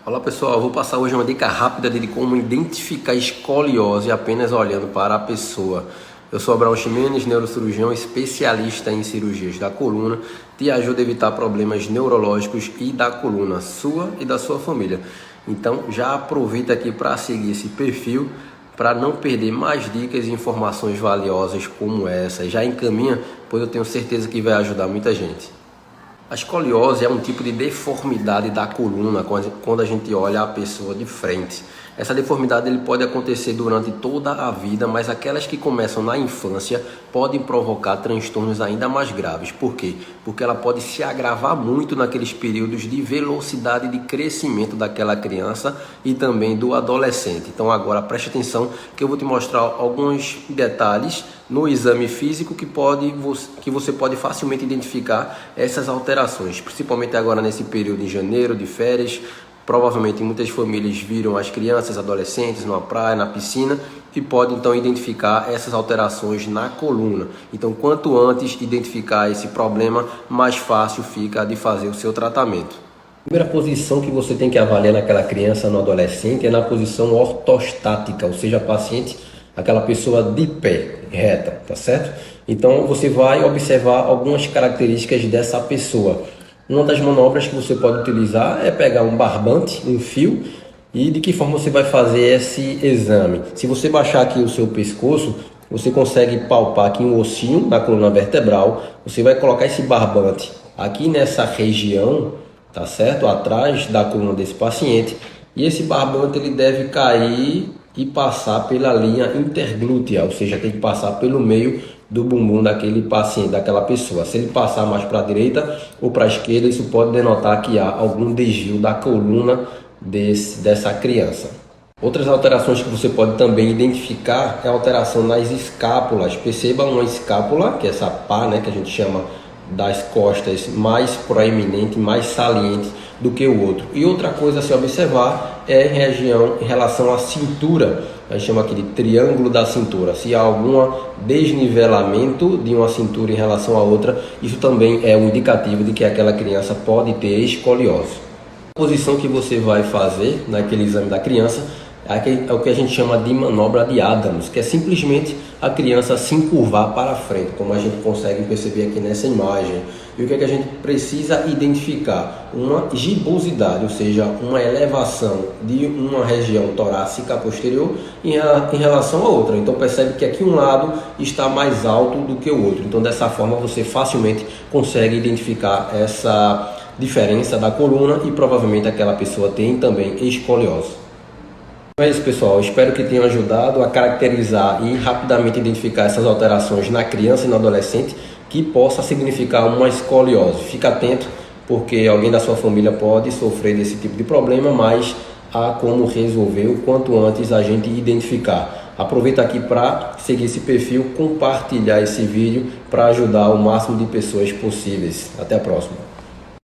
Olá pessoal, eu vou passar hoje uma dica rápida de como identificar escoliose apenas olhando para a pessoa. Eu sou Abraão Ximenes, neurocirurgião especialista em cirurgias da coluna, te ajudo a evitar problemas neurológicos e da coluna sua e da sua família. Então já aproveita aqui para seguir esse perfil para não perder mais dicas e informações valiosas como essa. Já encaminha, pois eu tenho certeza que vai ajudar muita gente. A escoliose é um tipo de deformidade da coluna quando a gente olha a pessoa de frente. Essa deformidade ele pode acontecer durante toda a vida, mas aquelas que começam na infância podem provocar transtornos ainda mais graves. Por quê? Porque ela pode se agravar muito naqueles períodos de velocidade de crescimento daquela criança e também do adolescente. Então agora preste atenção que eu vou te mostrar alguns detalhes no exame físico que você pode facilmente identificar essas alterações, principalmente agora nesse período de janeiro, de férias. Provavelmente muitas famílias viram as crianças, adolescentes numa praia, na piscina e podem então identificar essas alterações na coluna. Então quanto antes identificar esse problema, mais fácil fica de fazer o seu tratamento. A primeira posição que você tem que avaliar naquela criança, no adolescente, é na posição ortostática, ou seja, aquela pessoa de pé, reta, tá certo? Então você vai observar algumas características dessa pessoa. Uma das manobras que você pode utilizar é pegar um barbante, um fio, e de que forma você vai fazer esse exame. Se você baixar aqui o seu pescoço, você consegue palpar aqui um ossinho na coluna vertebral. Você vai colocar esse barbante aqui nessa região, tá certo? Atrás da coluna desse paciente. E esse barbante ele deve cair e passar pela linha interglútea, ou seja, tem que passar pelo meio do bumbum daquele paciente, daquela pessoa. Se ele passar mais para a direita ou para a esquerda, isso pode denotar que há algum desvio da coluna dessa criança. Outras alterações que você pode também identificar é a alteração nas escápulas. Perceba uma escápula, que é essa pá, né, que a gente chama das costas, mais proeminente, mais saliente do que o outro. E outra coisa a se observar é em relação à cintura. A gente chama aqui de triângulo da cintura. Se há algum desnivelamento de uma cintura em relação à outra, isso também é um indicativo de que aquela criança pode ter escoliose. A posição que você vai fazer naquele exame da criança é o que a gente chama de manobra de Adams, que é simplesmente a criança se encurvar para frente, como a gente consegue perceber aqui nessa imagem. E o que é que a gente precisa identificar? Uma gibosidade, ou seja, uma elevação de uma região torácica posterior em relação à outra. Então percebe que aqui um lado está mais alto do que o outro. Então dessa forma você facilmente consegue identificar essa diferença da coluna e provavelmente aquela pessoa tem também escoliose. É isso, pessoal, espero que tenha ajudado a caracterizar e rapidamente identificar essas alterações na criança e no adolescente que possa significar uma escoliose. Fique atento, porque alguém da sua família pode sofrer desse tipo de problema, mas há como resolver o quanto antes a gente identificar. Aproveita aqui para seguir esse perfil, compartilhar esse vídeo para ajudar o máximo de pessoas possíveis. Até a próxima.